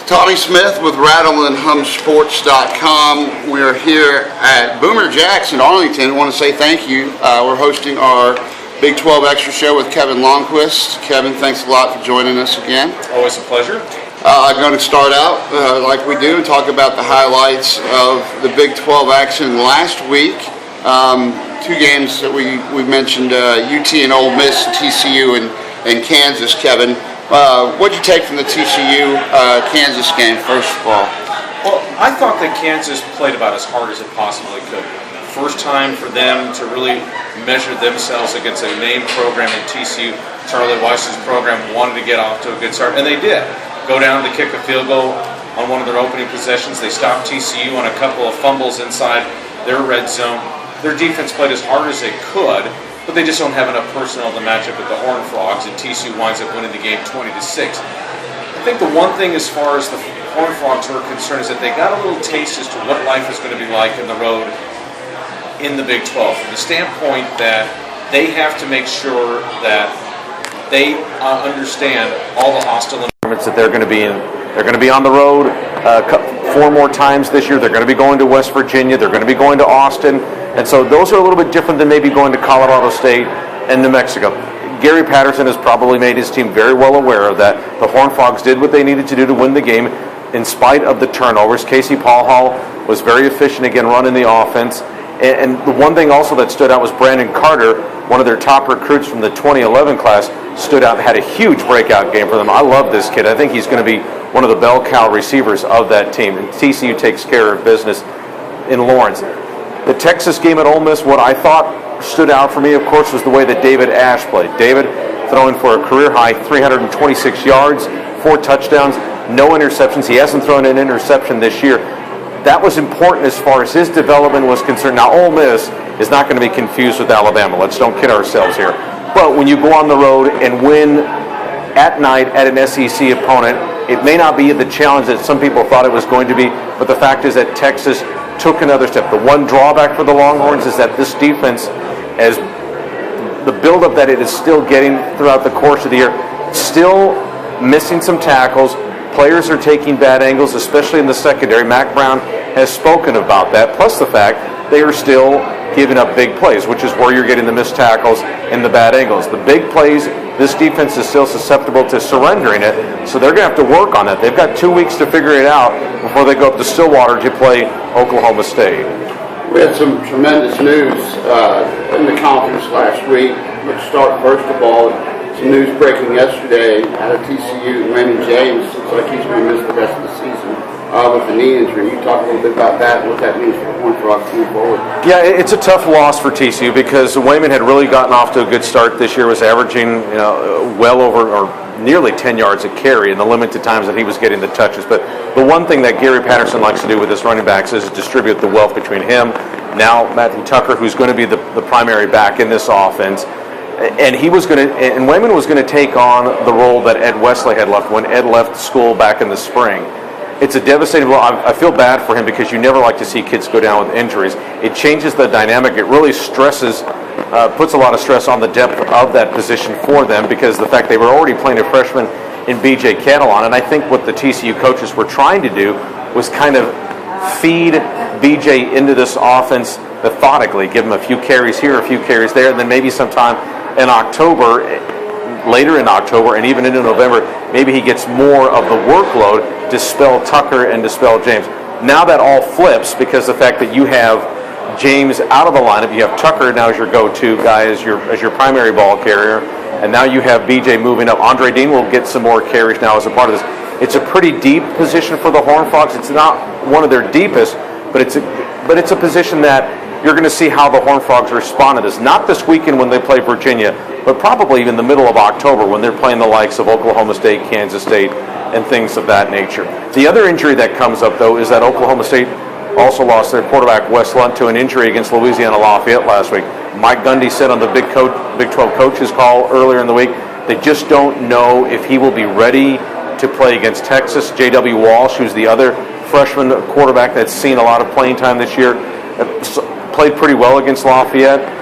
Tommy Smith with Rattle and Hum Sports.com. We're here at Boomer Jack's in Arlington. I want to say thank you. We're hosting our Big 12 Extra Show with Kevin Lonnquist. Kevin, thanks a lot for joining us again. Always a pleasure. I'm going to start out like we do and talk about the highlights of the Big 12 action last week. Two games that we mentioned, UT and Ole Miss, TCU and Kansas. Kevin, what did you take from the TCU-Kansas game, first of all? Well, I thought that Kansas played about as hard as it possibly could. First time for them to really measure themselves against a named program in TCU. Charlie Weiss's program wanted to get off to a good start, and they did. Go down to kick a field goal on one of their opening possessions. They stopped TCU on a couple of fumbles inside their red zone. Their defense played as hard as they could, but they just don't have enough personnel to match up with the Horned Frogs, and TCU winds up winning the game 20-6. I think the one thing as far as the Horned Frogs are concerned is that they got a little taste as to what life is going to be like in the road in the Big 12, from the standpoint that they have to make sure that they understand all the hostile environments that they're going to be in. They're going to be on the road 4 more times this year. They're going to be going to West Virginia. They're going to be going to Austin. And so those are a little bit different than maybe going to Colorado State and New Mexico. Gary Patterson has probably made his team very well aware of that. The Horned Frogs did what they needed to do to win the game in spite of the turnovers. Casey Paul was very efficient again running the offense. And the one thing also that stood out was Brandon Carter, one of their top recruits from the 2011 class, stood out and had a huge breakout game for them. I love this kid. I think he's going to be one of the bell cow receivers of that team. And TCU takes care of business in Lawrence. The Texas game at Ole Miss, what I thought stood out for me, of course, was the way that David Ash played. David throwing for a career-high 326 yards, 4 touchdowns, no interceptions. He hasn't thrown an interception this year. That was important as far as his development was concerned. Now, Ole Miss is not going to be confused with Alabama. Let's don't kid ourselves here. But when you go on the road and win at night at an SEC opponent, it may not be the challenge that some people thought it was going to be, but the fact is that Texas took another step. The one drawback for the Longhorns is that this defense, as the buildup that it is still getting throughout the course of the year, still missing some tackles. Players are taking bad angles, especially in the secondary. Mack Brown has spoken about that, plus the fact they are still giving up big plays, which is where you're getting the missed tackles and the bad angles. The big plays, this defense is still susceptible to surrendering it, so they're going to have to work on that. They've got 2 weeks to figure it out before they go up to Stillwater to play Oklahoma State. We had some tremendous news in the conference last week. Let's start first of all. Some news breaking yesterday out of TCU. Raymond James looks like he's going to miss the rest of the season with a knee injury. You talk a little bit about that, what that means for the Horned Frogs moving forward. Yeah, it's a tough loss for TCU because Wayman had really gotten off to a good start this year, was averaging well over or nearly 10 yards a carry in the limited times that he was getting the touches. But the one thing that Gary Patterson likes to do with his running backs is distribute the wealth between him, now Matthew Tucker, who's going to be the primary back in this offense. And Wayman was going to take on the role that Ed Wesley had left when Ed left school back in the spring. It's a devastating blow. I feel bad for him because you never like to see kids go down with injuries. It changes the dynamic. It really stresses, puts a lot of stress on the depth of that position for them because the fact they were already playing a freshman in B.J. Catalon. And I think what the TCU coaches were trying to do was kind of feed B.J. into this offense methodically, give him a few carries here, a few carries there, and then maybe sometime in October, later in October, and even into November, maybe he gets more of the workload to spell Tucker and to spell James. Now that all flips because the fact that you have James out of the lineup, you have Tucker now as your go-to guy, as your primary ball carrier, and now you have BJ moving up. Andre Dean will get some more carries now as a part of this. It's a pretty deep position for the Horned Frogs. It's not one of their deepest, but it's a position that you're going to see how the Horned Frogs respond to this. Not this weekend when they play Virginia, but probably in the middle of October when they're playing the likes of Oklahoma State, Kansas State, and things of that nature. The other injury that comes up, though, is that Oklahoma State also lost their quarterback, Wes Lunt, to an injury against Louisiana Lafayette last week. Mike Gundy said on the Big 12 coaches call earlier in the week, they just don't know if he will be ready to play against Texas. J.W. Walsh, who's the other freshman quarterback that's seen a lot of playing time this year, played pretty well against Lafayette.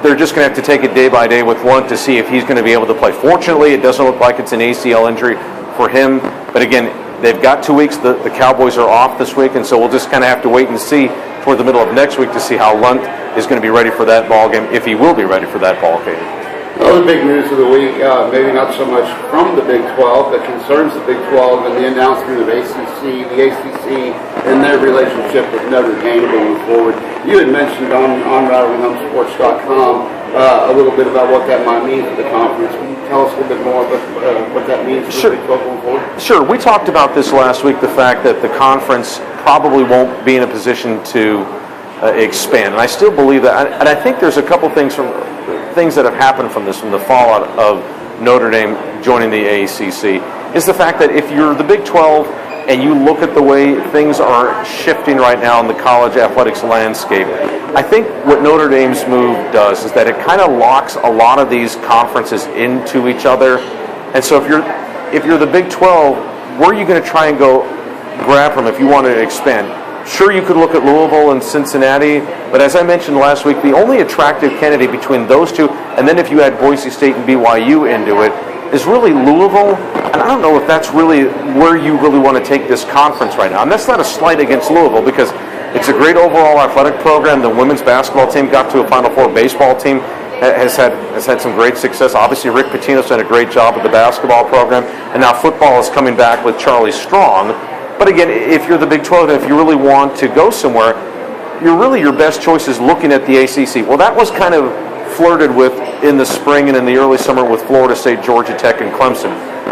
They're just going to have to take it day by day with Lunt to see if he's going to be able to play. Fortunately, it doesn't look like it's an ACL injury for him. But again, They've got 2 weeks. The Cowboys are off this week, and so we'll just kind of have to wait and see toward the middle of next week to see how Lunt is going to be ready for that ball game, if he will be ready for that ball game. Other big news of the week, maybe not so much from the Big 12, that concerns the Big 12 and the announcement of the ACC, and their relationship with Notre Dame going forward. You had mentioned on RattleandHumSports.com a little bit about what that might mean for the conference. Can you tell us a little bit more about what that means for the Big 12 going forward? Sure. We talked about this last week, the fact that the conference probably won't be in a position to expand. And I still believe that. And I think there's a couple things that have happened from this, from the fallout of Notre Dame joining the ACC, is the fact that if you're the Big 12 and you look at the way things are shifting right now in the college athletics landscape, I think what Notre Dame's move does is that it kind of locks a lot of these conferences into each other. And so if you're the Big 12, where are you going to try and go grab from if you want to expand? Sure, you could look at Louisville and Cincinnati, but as I mentioned last week, the only attractive candidate between those two, and then if you add Boise State and BYU into it, is really Louisville. And I don't know if that's really where you really want to take this conference right now. And that's not a slight against Louisville, because it's a great overall athletic program. The women's basketball team got to a Final Four. Baseball team has had some great success. Obviously, Rick Pitino's done a great job with the basketball program, and now football is coming back with Charlie Strong. But again, if you're the Big 12 and if you really want to go somewhere, your best choice is looking at the ACC. Well, that was kind of flirted with in the spring and in the early summer with Florida State, Georgia Tech, and Clemson.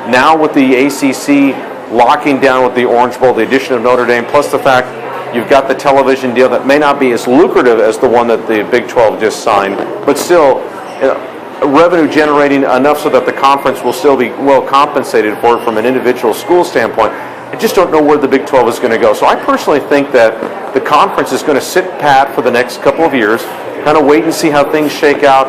Now with the ACC locking down with the Orange Bowl, the addition of Notre Dame, plus the fact you've got the television deal that may not be as lucrative as the one that the Big 12 just signed, but still revenue generating enough so that the conference will still be well compensated for it from an individual school standpoint. I just don't know where the Big 12 is going to go. So I personally think that the conference is going to sit pat for the next couple of years, kind of wait and see how things shake out.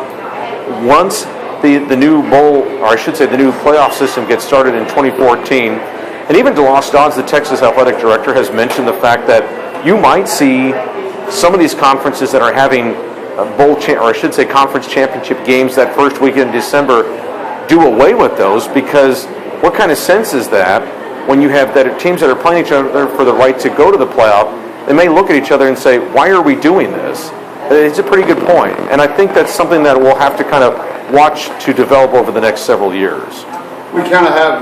Once the new bowl, or I should say the new playoff system gets started in 2014, and even DeLoss Dodds, the Texas athletic director, has mentioned the fact that you might see some of these conferences that are having conference championship games that first weekend in December do away with those, because what kind of sense is that? When you have that teams that are playing each other for the right to go to the playoff, they may look at each other and say, why are we doing this? It's a pretty good point. And I think that's something that we'll have to kind of watch to develop over the next several years. We kind of have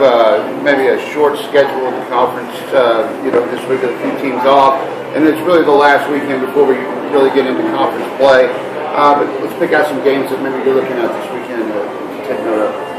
maybe a short schedule of the conference, this week with a few teams off, and it's really the last weekend before we really get into conference play. But let's pick out some games that maybe you're looking at this weekend to take note of.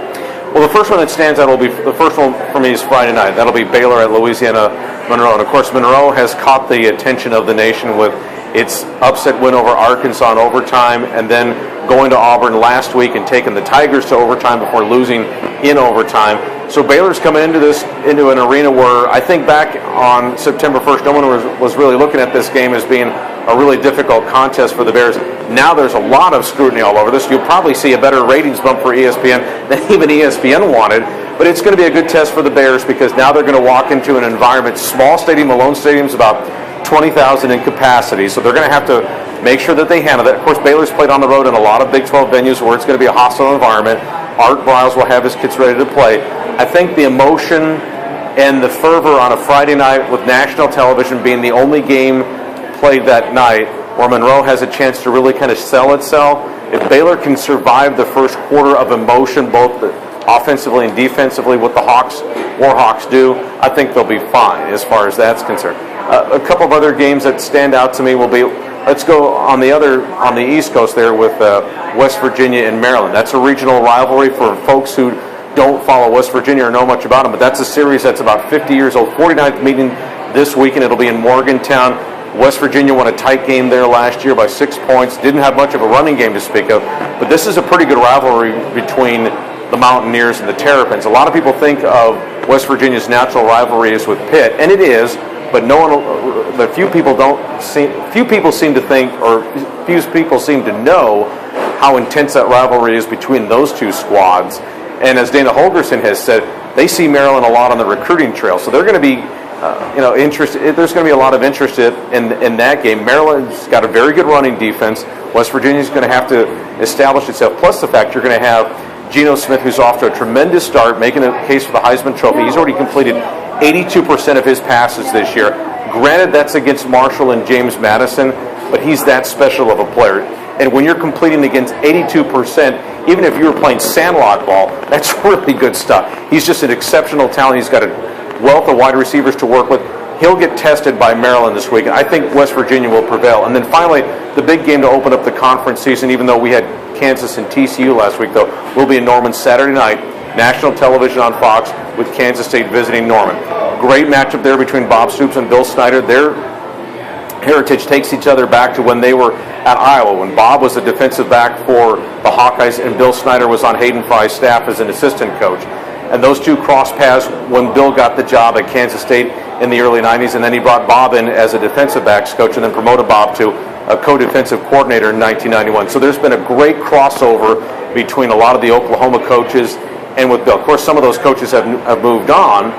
Well, the first one that stands out the first one for me is Friday night. That'll be Baylor at Louisiana Monroe. And of course, Monroe has caught the attention of the nation with its upset win over Arkansas in overtime, and then going to Auburn last week and taking the Tigers to overtime before losing in overtime. So Baylor's coming into an arena where I think back on September 1st, no one was really looking at this game as being a really difficult contest for the Bears. Now there's a lot of scrutiny all over this. You'll probably see a better ratings bump for ESPN than even ESPN wanted. But it's going to be a good test for the Bears, because now they're going to walk into an environment, small stadium, Malone Stadium's about 20,000 in capacity. So they're going to have to make sure that they handle that. Of course, Baylor's played on the road in a lot of Big 12 venues where it's going to be a hostile environment. Art Briles will have his kids ready to play. I think the emotion and the fervor on a Friday night with national television being the only game played that night, where Monroe has a chance to really kind of sell itself. If Baylor can survive the first quarter of emotion, both offensively and defensively, what the Warhawks do, I think they'll be fine as far as that's concerned. A couple of other games that stand out to me will be, let's go on the East Coast there with West Virginia and Maryland. That's a regional rivalry for folks who don't follow West Virginia or know much about them, but that's a series that's about 50 years old. 49th meeting this weekend. It'll be in Morgantown. West Virginia won a tight game there last year by 6 points. Didn't have much of a running game to speak of, but this is a pretty good rivalry between the Mountaineers and the Terrapins. A lot of people think of West Virginia's natural rivalry is with Pitt, and it is, but few people seem to think, or few people seem to know how intense that rivalry is between those two squads. And as Dana Holgerson has said, they see Maryland a lot on the recruiting trail, so they're going to be interested. There's going to be a lot of interest in that game. Maryland's got a very good running defense. West Virginia's going to have to establish itself. Plus the fact you're going to have Geno Smith, who's off to a tremendous start, making a case for the Heisman Trophy. He's already completed 82% of his passes this year. Granted, that's against Marshall and James Madison, but he's that special of a player. And when you're completing against 82%, even if you were playing sandlot ball, that's really good stuff. He's just an exceptional talent. He's got a wealth of wide receivers to work with. He'll get tested by Maryland this week. I think West Virginia will prevail. And then finally, the big game to open up the conference season, even though we had Kansas and TCU last week, though, will be in Norman Saturday night, national television on Fox, with Kansas State visiting Norman. Great matchup there between Bob Stoops and Bill Snyder. Their heritage takes each other back to when they were at Iowa, when Bob was a defensive back for the Hawkeyes and Bill Snyder was on Hayden Fry's staff as an assistant coach. And those two crossed paths when Bill got the job at Kansas State in the early 90s, and then he brought Bob in as a defensive backs coach and then promoted Bob to a co-defensive coordinator in 1991. So there's been a great crossover between a lot of the Oklahoma coaches and with Bill. Of course, some of those coaches have moved on,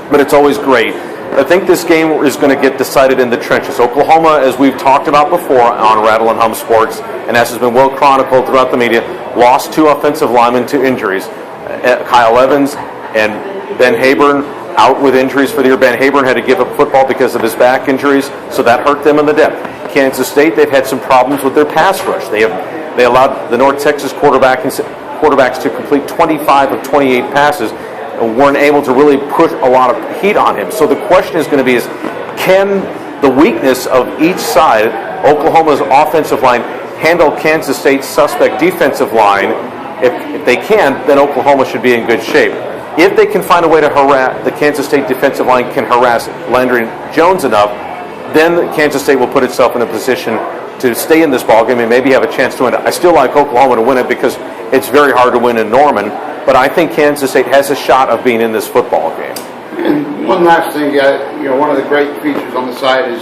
but it's always great. I think this game is going to get decided in the trenches. Oklahoma, as we've talked about before on Rattle and Hum Sports, and as has been well chronicled throughout the media, lost 2 offensive linemen to injuries. Kyle Evans and Ben Hayburn out with injuries for the year. Ben Hayburn had to give up football because of his back injuries, so that hurt them in the depth. Kansas State, they've had some problems with their pass rush. They allowed the North Texas quarterbacks to complete 25 of 28 passes and weren't able to really put a lot of heat on him. So the question is going to be can the weakness of each side, Oklahoma's offensive line, handle Kansas State's suspect defensive line? If they can, then Oklahoma should be in good shape. If they can find a way to harass, the Kansas State defensive line can harass Landry Jones enough, then Kansas State will put itself in a position to stay in this ballgame and maybe have a chance to win it. I still like Oklahoma to win it because it's very hard to win in Norman, but I think Kansas State has a shot of being in this football game. And one last thing, one of the great features on the site is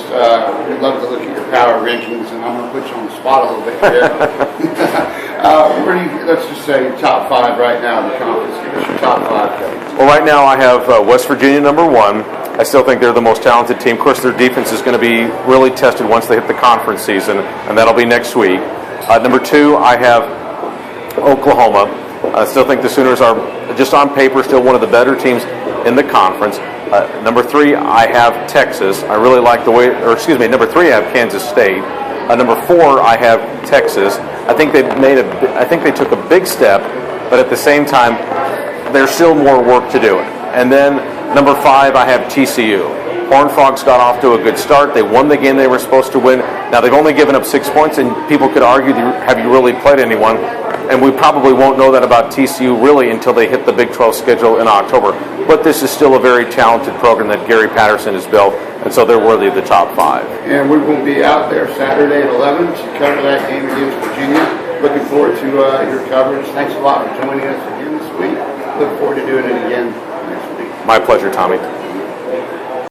we'd love to look at your power rankings, and I'm going to put you on the spot a little bit here. Let's just say top 5 right now in the conference. Give us your top 5, Kevin. Well, right now I have West Virginia number 1. I still think they're the most talented team. Of course, their defense is going to be really tested once they hit the conference season, and that'll be next week. Number 2, I have Oklahoma. I still think the Sooners are, just on paper, still one of the better teams in the conference. Number 3, I have Texas. I really like number 3, I have Kansas State. Number 4, I have Texas. I think they took a big step, but at the same time, there's still more work to do. And then number 5, I have TCU. Horned Frogs got off to a good start. They won the game they were supposed to win. Now they've only given up 6 points, and people could argue, have you really played anyone? And we probably won't know that about TCU really until they hit the Big 12 schedule in October. But this is still a very talented program that Gary Patterson has built, and so they're worthy of the top 5. And we will be out there Saturday at 11 to cover that game against Virginia. Looking forward to your coverage. Thanks a lot for joining us again this week. Look forward to doing it again next week. My pleasure, Tommy.